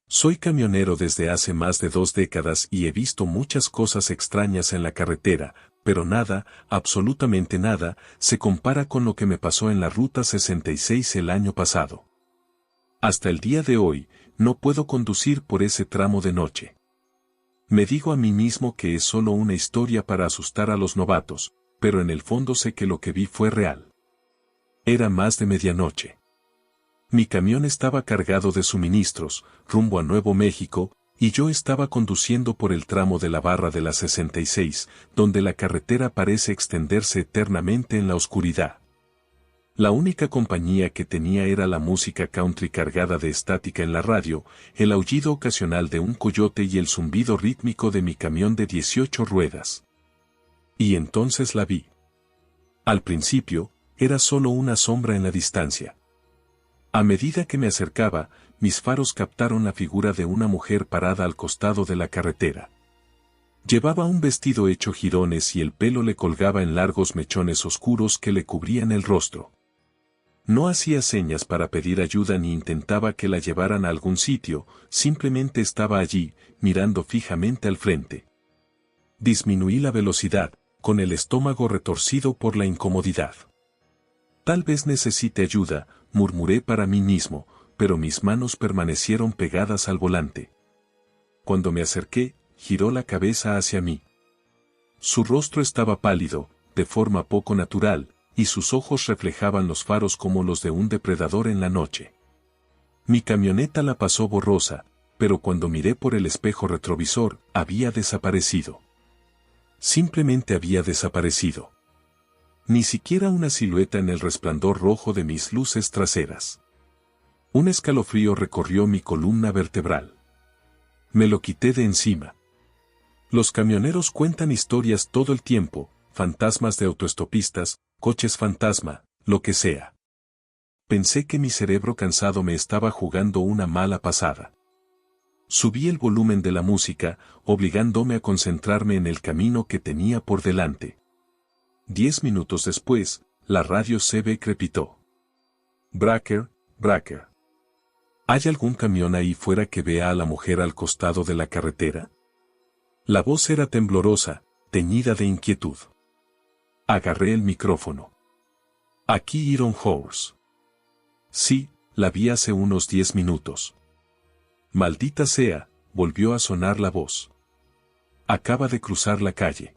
Soy camionero desde hace más de 2 décadas y he visto muchas cosas extrañas en la carretera, pero nada, absolutamente nada, se compara con lo que me pasó en la Ruta 66 el año pasado. Hasta el día de hoy, no puedo conducir por ese tramo de noche. Me digo a mí mismo que es solo una historia para asustar a los novatos, pero en el fondo sé que lo que vi fue real. Era más de medianoche. Mi camión estaba cargado de suministros, rumbo a Nuevo México, y yo estaba conduciendo por el tramo de la barra de la 66, donde la carretera parece extenderse eternamente en la oscuridad. La única compañía que tenía era la música country cargada de estática en la radio, el aullido ocasional de un coyote y el zumbido rítmico de mi camión de 18 ruedas. Y entonces la vi. Al principio, era solo una sombra en la distancia. A medida que me acercaba, mis faros captaron la figura de una mujer parada al costado de la carretera. Llevaba un vestido hecho jirones y el pelo le colgaba en largos mechones oscuros que le cubrían el rostro. No hacía señas para pedir ayuda ni intentaba que la llevaran a algún sitio, simplemente estaba allí, mirando fijamente al frente. Disminuí la velocidad, con el estómago retorcido por la incomodidad. Tal vez necesite ayuda, murmuré para mí mismo, pero mis manos permanecieron pegadas al volante. Cuando me acerqué, giró la cabeza hacia mí. Su rostro estaba pálido, de forma poco natural, y sus ojos reflejaban los faros como los de un depredador en la noche. Mi camioneta la pasó borrosa, pero cuando miré por el espejo retrovisor, había desaparecido. Simplemente había desaparecido. Ni siquiera una silueta en el resplandor rojo de mis luces traseras. Un escalofrío recorrió mi columna vertebral. Me lo quité de encima. Los camioneros cuentan historias todo el tiempo, fantasmas de autoestopistas, coches fantasma, lo que sea. Pensé que mi cerebro cansado me estaba jugando una mala pasada. Subí el volumen de la música, obligándome a concentrarme en el camino que tenía por delante. 10 minutos después, la radio CB crepitó. Bracker, Bracker. ¿Hay algún camión ahí fuera que vea a la mujer al costado de la carretera? La voz era temblorosa, teñida de inquietud. Agarré el micrófono. Aquí Iron Horse. Sí, la vi hace unos 10 minutos. Maldita sea, volvió a sonar la voz. Acaba de cruzar la calle.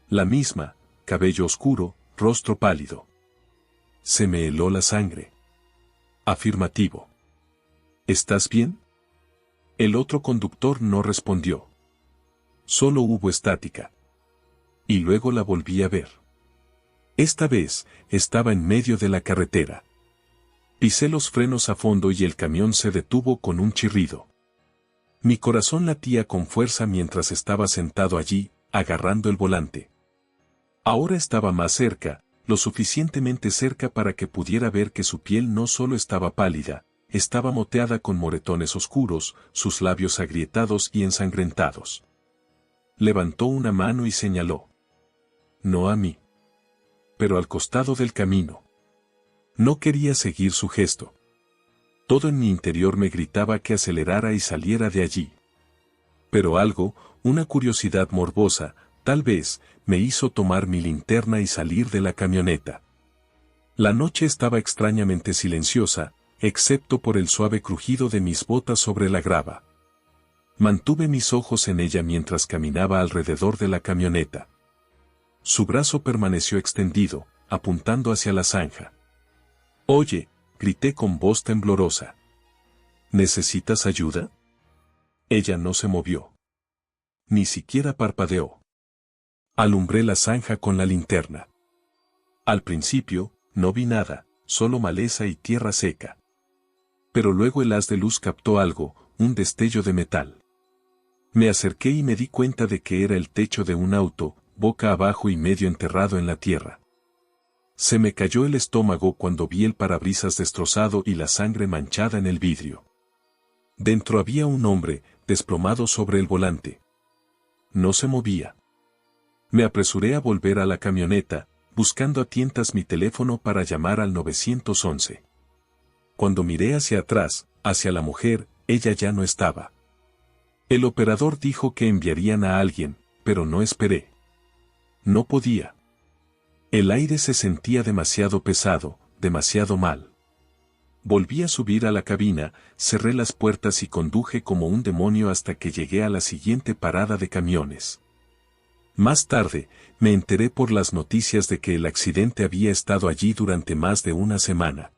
La misma, cabello oscuro, rostro pálido. Se me heló la sangre. Afirmativo. ¿Estás bien? El otro conductor no respondió. Solo hubo estática. Y luego la volví a ver. Esta vez, estaba en medio de la carretera. Pisé los frenos a fondo y el camión se detuvo con un chirrido. Mi corazón latía con fuerza mientras estaba sentado allí, agarrando el volante. Ahora estaba más cerca, lo suficientemente cerca para que pudiera ver que su piel no solo estaba pálida, estaba moteada con moretones oscuros, sus labios agrietados y ensangrentados. Levantó una mano y señaló. No a mí. Pero al costado del camino. No quería seguir su gesto. Todo en mi interior me gritaba que acelerara y saliera de allí. Pero algo, una curiosidad morbosa, tal vez, me hizo tomar mi linterna y salir de la camioneta. La noche estaba extrañamente silenciosa, excepto por el suave crujido de mis botas sobre la grava. Mantuve mis ojos en ella mientras caminaba alrededor de la camioneta. Su brazo permaneció extendido, apuntando hacia la zanja. «Oye», grité con voz temblorosa. «¿Necesitas ayuda?» Ella no se movió. Ni siquiera parpadeó. Alumbré la zanja con la linterna. Al principio, no vi nada, solo maleza y tierra seca. Pero luego el haz de luz captó algo, un destello de metal. Me acerqué y me di cuenta de que era el techo de un auto, boca abajo y medio enterrado en la tierra. Se me cayó el estómago cuando vi el parabrisas destrozado y la sangre manchada en el vidrio. Dentro había un hombre, desplomado sobre el volante. No se movía. Me apresuré a volver a la camioneta, buscando a tientas mi teléfono para llamar al 911. Cuando miré hacia atrás, hacia la mujer, ella ya no estaba. El operador dijo que enviarían a alguien, pero no esperé. No podía. El aire se sentía demasiado pesado, demasiado mal. Volví a subir a la cabina, cerré las puertas y conduje como un demonio hasta que llegué a la siguiente parada de camiones. Más tarde, me enteré por las noticias de que el accidente había estado allí durante más de una semana.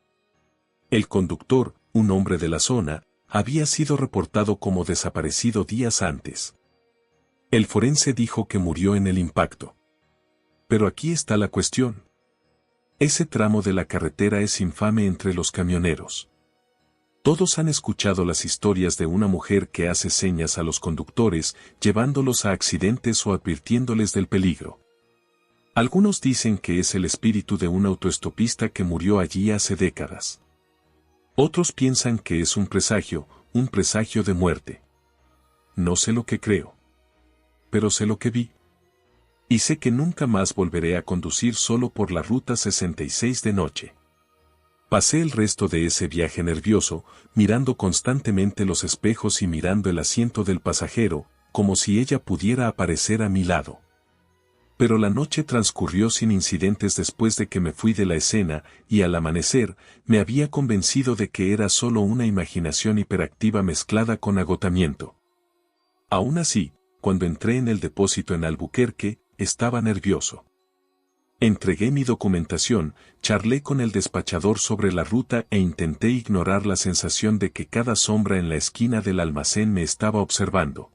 El conductor, un hombre de la zona, había sido reportado como desaparecido días antes. El forense dijo que murió en el impacto. Pero aquí está la cuestión. Ese tramo de la carretera es infame entre los camioneros. Todos han escuchado las historias de una mujer que hace señas a los conductores, llevándolos a accidentes o advirtiéndoles del peligro. Algunos dicen que es el espíritu de un autoestopista que murió allí hace décadas. Otros piensan que es un presagio de muerte. No sé lo que creo. Pero sé lo que vi. Y sé que nunca más volveré a conducir solo por la Ruta 66 de noche. Pasé el resto de ese viaje nervioso, mirando constantemente los espejos y mirando el asiento del pasajero, como si ella pudiera aparecer a mi lado. Pero la noche transcurrió sin incidentes después de que me fui de la escena, y al amanecer, me había convencido de que era solo una imaginación hiperactiva mezclada con agotamiento. Aún así, cuando entré en el depósito en Albuquerque, estaba nervioso. Entregué mi documentación, charlé con el despachador sobre la ruta e intenté ignorar la sensación de que cada sombra en la esquina del almacén me estaba observando.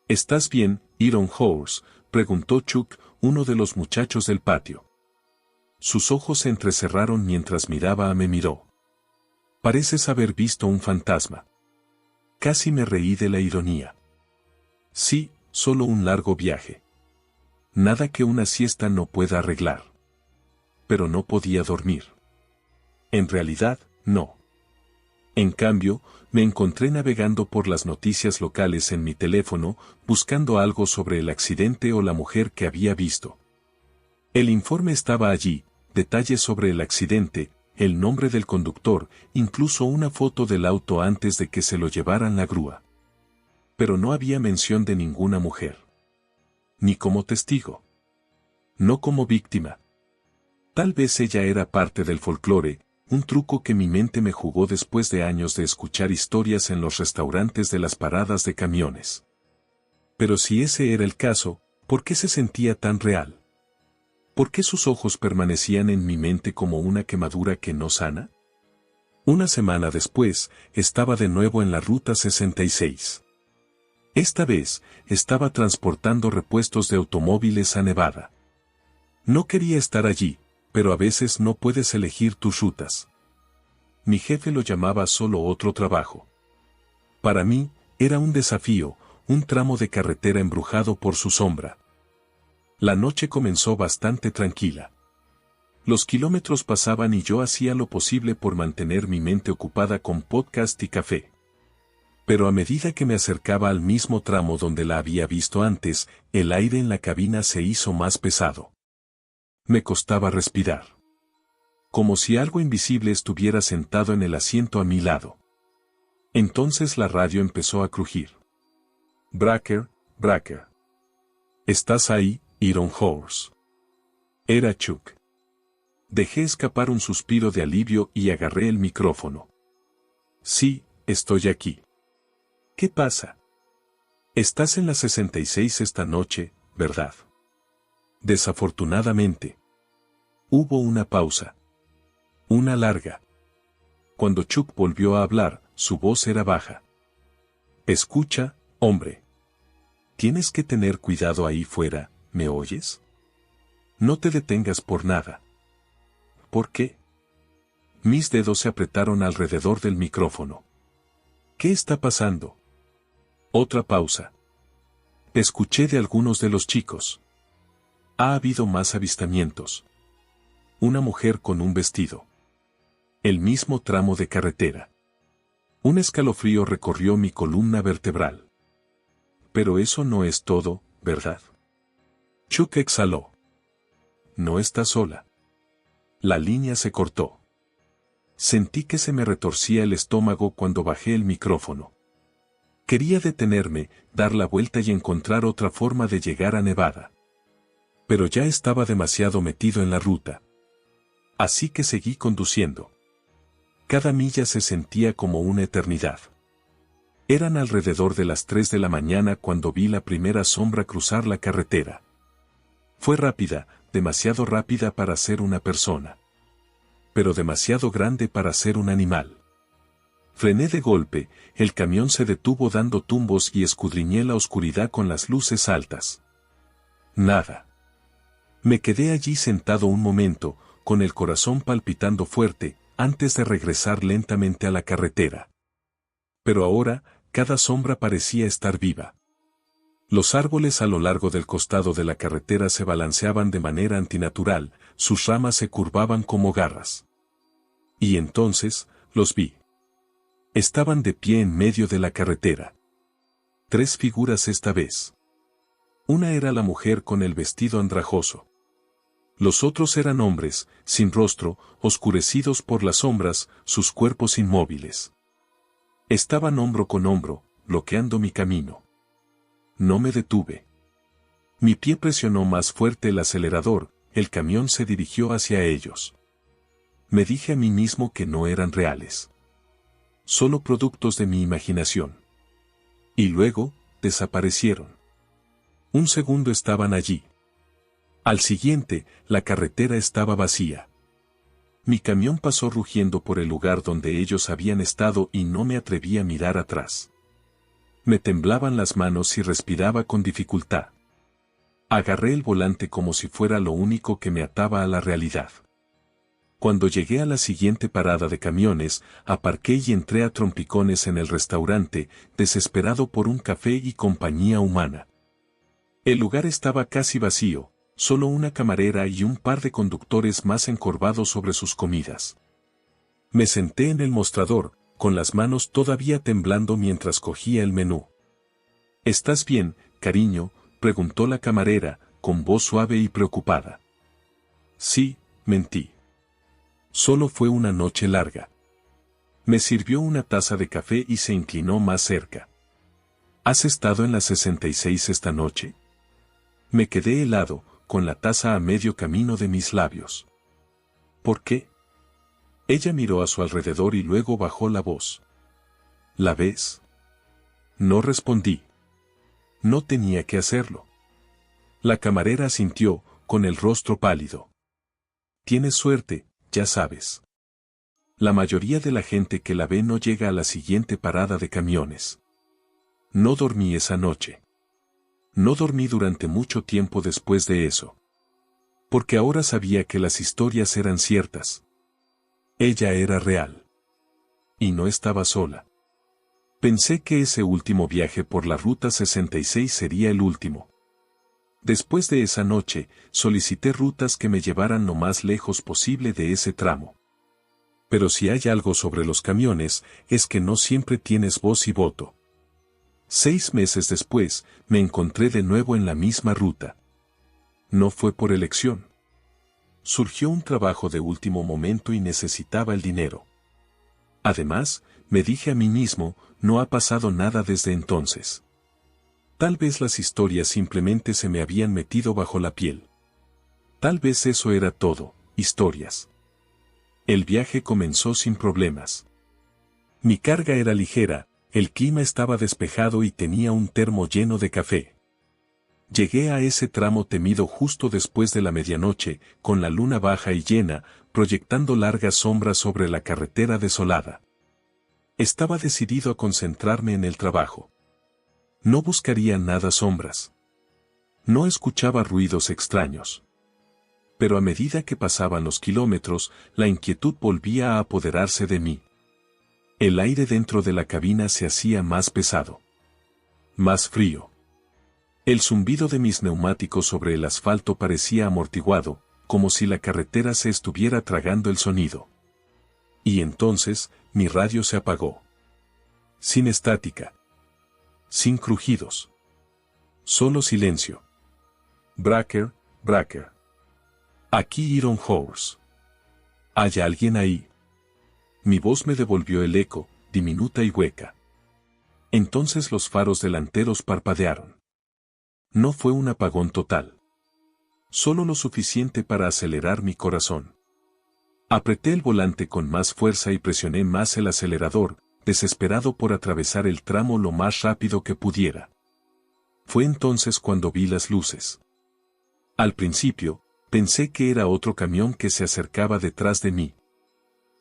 ¿Estás bien, Iron Horse?, preguntó Chuck, uno de los muchachos del patio. Sus ojos se entrecerraron mientras me miró. Pareces haber visto un fantasma. Casi me reí de la ironía. Sí, solo un largo viaje. Nada que una siesta no pueda arreglar. Pero no podía dormir. En realidad, no. En cambio, me encontré navegando por las noticias locales en mi teléfono, buscando algo sobre el accidente o la mujer que había visto. El informe estaba allí, detalles sobre el accidente, el nombre del conductor, incluso una foto del auto antes de que se lo llevaran la grúa. Pero no había mención de ninguna mujer. Ni como testigo. No como víctima. Tal vez ella era parte del folclore, un truco que mi mente me jugó después de años de escuchar historias en los restaurantes de las paradas de camiones. Pero si ese era el caso, ¿por qué se sentía tan real? ¿Por qué sus ojos permanecían en mi mente como una quemadura que no sana? Una semana después, estaba de nuevo en la Ruta 66. Esta vez, estaba transportando repuestos de automóviles a Nevada. No quería estar allí, pero a veces no puedes elegir tus rutas. Mi jefe lo llamaba solo otro trabajo. Para mí, era un desafío, un tramo de carretera embrujado por su sombra. La noche comenzó bastante tranquila. Los kilómetros pasaban y yo hacía lo posible por mantener mi mente ocupada con podcast y café. Pero a medida que me acercaba al mismo tramo donde la había visto antes, el aire en la cabina se hizo más pesado. Me costaba respirar. Como si algo invisible estuviera sentado en el asiento a mi lado. Entonces la radio empezó a crujir. Bracker, Bracker. ¿Estás ahí, Iron Horse? Era Chuck. Dejé escapar un suspiro de alivio y agarré el micrófono. Sí, estoy aquí. ¿Qué pasa? Estás en la 66 esta noche, ¿verdad? Desafortunadamente. Hubo una pausa. Una larga. Cuando Chuck volvió a hablar, su voz era baja. Escucha, hombre. Tienes que tener cuidado ahí fuera, ¿me oyes? No te detengas por nada. ¿Por qué? Mis dedos se apretaron alrededor del micrófono. ¿Qué está pasando? Otra pausa. Escuché de algunos de los chicos. Ha habido más avistamientos. Una mujer con un vestido. El mismo tramo de carretera. Un escalofrío recorrió mi columna vertebral. Pero eso no es todo, ¿verdad? Chuck exhaló. No está sola. La línea se cortó. Sentí que se me retorcía el estómago cuando bajé el micrófono. Quería detenerme, dar la vuelta y encontrar otra forma de llegar a Nevada. Pero ya estaba demasiado metido en la ruta. Así que seguí conduciendo. Cada milla se sentía como una eternidad. Eran alrededor de las 3 de la mañana cuando vi la primera sombra cruzar la carretera. Fue rápida, demasiado rápida para ser una persona. Pero demasiado grande para ser un animal. Frené de golpe, el camión se detuvo dando tumbos y escudriñé la oscuridad con las luces altas. Nada. Me quedé allí sentado un momento, con el corazón palpitando fuerte, antes de regresar lentamente a la carretera. Pero ahora, cada sombra parecía estar viva. Los árboles a lo largo del costado de la carretera se balanceaban de manera antinatural, sus ramas se curvaban como garras. Y entonces, los vi. Estaban de pie en medio de la carretera. 3 figuras esta vez. Una era la mujer con el vestido andrajoso. Los otros eran hombres, sin rostro, oscurecidos por las sombras, sus cuerpos inmóviles. Estaban hombro con hombro, bloqueando mi camino. No me detuve. Mi pie presionó más fuerte el acelerador, el camión se dirigió hacia ellos. Me dije a mí mismo que no eran reales. Solo productos de mi imaginación. Y luego, desaparecieron. Un segundo estaban allí. Al siguiente, la carretera estaba vacía. Mi camión pasó rugiendo por el lugar donde ellos habían estado y no me atreví a mirar atrás. Me temblaban las manos y respiraba con dificultad. Agarré el volante como si fuera lo único que me ataba a la realidad. Cuando llegué a la siguiente parada de camiones, aparqué y entré a trompicones en el restaurante, desesperado por un café y compañía humana. El lugar estaba casi vacío, solo una camarera y un par de conductores más encorvados sobre sus comidas. Me senté en el mostrador, con las manos todavía temblando mientras cogía el menú. ¿Estás bien, cariño?, preguntó la camarera, con voz suave y preocupada. Sí, mentí. Solo fue una noche larga. Me sirvió una taza de café y se inclinó más cerca. ¿Has estado en la 66 esta noche? Me quedé helado, con la taza a medio camino de mis labios. ¿Por qué? Ella miró a su alrededor y luego bajó la voz. ¿La ves? No respondí. No tenía que hacerlo. La camarera asintió, con el rostro pálido. Tienes suerte, ya sabes. La mayoría de la gente que la ve no llega a la siguiente parada de camiones. No dormí esa noche. No dormí durante mucho tiempo después de eso. Porque ahora sabía que las historias eran ciertas. Ella era real. Y no estaba sola. Pensé que ese último viaje por la Ruta 66 sería el último. Después de esa noche, solicité rutas que me llevaran lo más lejos posible de ese tramo. Pero si hay algo sobre los camiones, es que no siempre tienes voz y voto. 6 meses después, me encontré de nuevo en la misma ruta. No fue por elección. Surgió un trabajo de último momento y necesitaba el dinero. Además, me dije a mí mismo, no ha pasado nada desde entonces. Tal vez las historias simplemente se me habían metido bajo la piel. Tal vez eso era todo, historias. El viaje comenzó sin problemas. Mi carga era ligera, el clima estaba despejado y tenía un termo lleno de café. Llegué a ese tramo temido justo después de la medianoche, con la luna baja y llena, proyectando largas sombras sobre la carretera desolada. Estaba decidido a concentrarme en el trabajo. No buscaría nada sombras. No escuchaba ruidos extraños. Pero a medida que pasaban los kilómetros, la inquietud volvía a apoderarse de mí. El aire dentro de la cabina se hacía más pesado. Más frío. El zumbido de mis neumáticos sobre el asfalto parecía amortiguado, como si la carretera se estuviera tragando el sonido. Y entonces, mi radio se apagó. Sin estática. Sin crujidos. Solo silencio. Bracker, Bracker. Aquí Iron Horse. ¿Hay alguien ahí? Mi voz me devolvió el eco, diminuta y hueca. Entonces los faros delanteros parpadearon. No fue un apagón total. Solo lo suficiente para acelerar mi corazón. Apreté el volante con más fuerza y presioné más el acelerador, desesperado por atravesar el tramo lo más rápido que pudiera. Fue entonces cuando vi las luces. Al principio, pensé que era otro camión que se acercaba detrás de mí.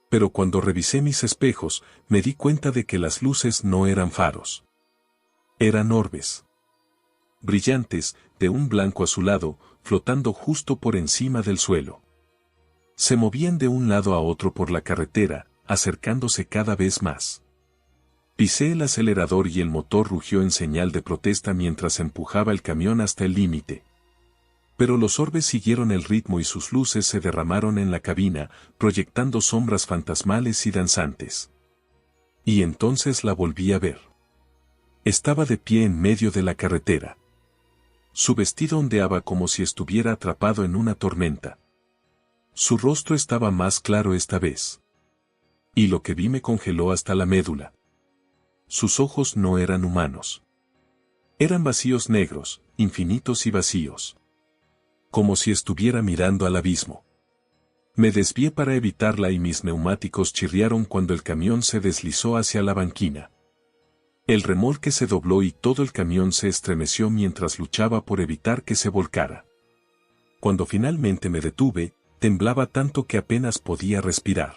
Pero cuando revisé mis espejos, me di cuenta de que las luces no eran faros. Eran orbes. Brillantes, de un blanco azulado, flotando justo por encima del suelo. Se movían de un lado a otro por la carretera, acercándose cada vez más. Pisé el acelerador y el motor rugió en señal de protesta mientras empujaba el camión hasta el límite. Pero los orbes siguieron el ritmo y sus luces se derramaron en la cabina, proyectando sombras fantasmales y danzantes. Y entonces la volví a ver. Estaba de pie en medio de la carretera. Su vestido ondeaba como si estuviera atrapado en una tormenta. Su rostro estaba más claro esta vez. Y lo que vi me congeló hasta la médula. Sus ojos no eran humanos. Eran vacíos negros, infinitos y vacíos. Como si estuviera mirando al abismo. Me desvié para evitarla y mis neumáticos chirriaron cuando el camión se deslizó hacia la banquina. El remolque se dobló y todo el camión se estremeció mientras luchaba por evitar que se volcara. Cuando finalmente me detuve, temblaba tanto que apenas podía respirar.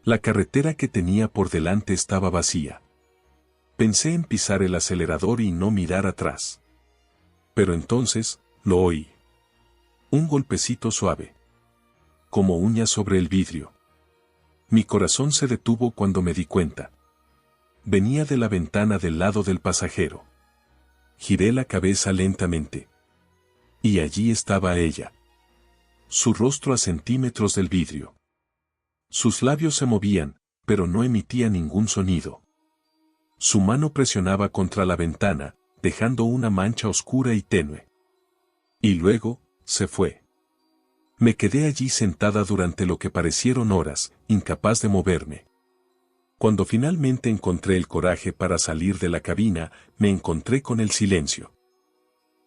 La carretera que tenía por delante estaba vacía. Pensé en pisar el acelerador y no mirar atrás. Pero entonces, lo oí. Un golpecito suave. Como uñas sobre el vidrio. Mi corazón se detuvo cuando me di cuenta. Venía de la ventana del lado del pasajero. Giré la cabeza lentamente. Y allí estaba ella. Su rostro a centímetros del vidrio. Sus labios se movían, pero no emitía ningún sonido. Su mano presionaba contra la ventana, dejando una mancha oscura y tenue. Y luego, se fue. Me quedé allí sentada durante lo que parecieron horas, incapaz de moverme. Cuando finalmente encontré el coraje para salir de la cabina, me encontré con el silencio.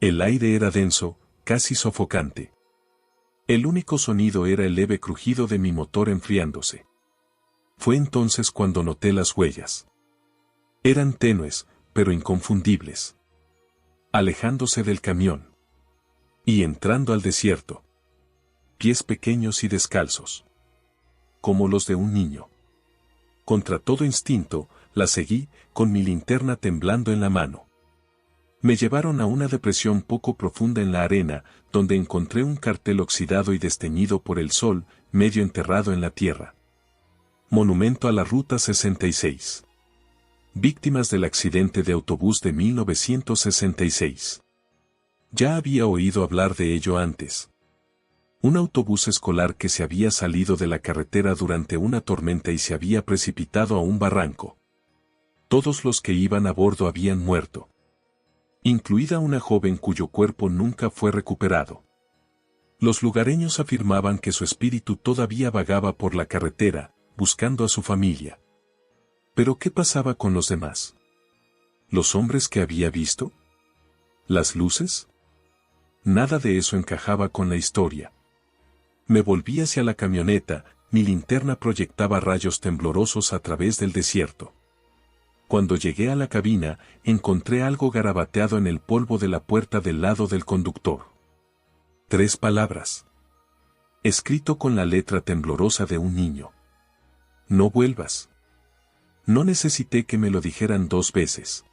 El aire era denso, casi sofocante. El único sonido era el leve crujido de mi motor enfriándose. Fue entonces cuando noté las huellas. Eran tenues, pero inconfundibles. Alejándose del camión. Y entrando al desierto. Pies pequeños y descalzos. Como los de un niño. Contra todo instinto, la seguí, con mi linterna temblando en la mano. Me llevaron a una depresión poco profunda en la arena, donde encontré un cartel oxidado y desteñido por el sol, medio enterrado en la tierra. Monumento a la Ruta 66. Víctimas del accidente de autobús de 1966. Ya había oído hablar de ello antes. Un autobús escolar que se había salido de la carretera durante una tormenta y se había precipitado a un barranco. Todos los que iban a bordo habían muerto. Incluida una joven cuyo cuerpo nunca fue recuperado. Los lugareños afirmaban que su espíritu todavía vagaba por la carretera, buscando a su familia. ¿Pero qué pasaba con los demás? ¿Los hombres que había visto? ¿Las luces? Nada de eso encajaba con la historia. Me volví hacia la camioneta, mi linterna proyectaba rayos temblorosos a través del desierto. Cuando llegué a la cabina, encontré algo garabateado en el polvo de la puerta del lado del conductor. 3 palabras. Escrito con la letra temblorosa de un niño. No vuelvas. No necesité que me lo dijeran 2 veces.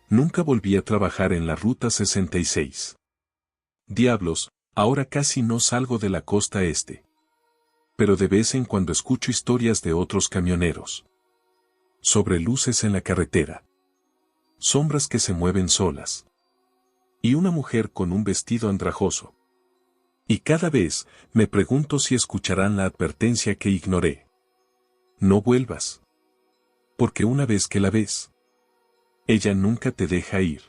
Nunca volví a trabajar en la Ruta 66. Diablos, ahora casi no salgo de la costa este. Pero de vez en cuando escucho historias de otros camioneros. Sobre luces en la carretera. Sombras que se mueven solas. Y una mujer con un vestido andrajoso. Y cada vez, me pregunto si escucharán la advertencia que ignoré. No vuelvas. Porque una vez que la ves, ella nunca te deja ir.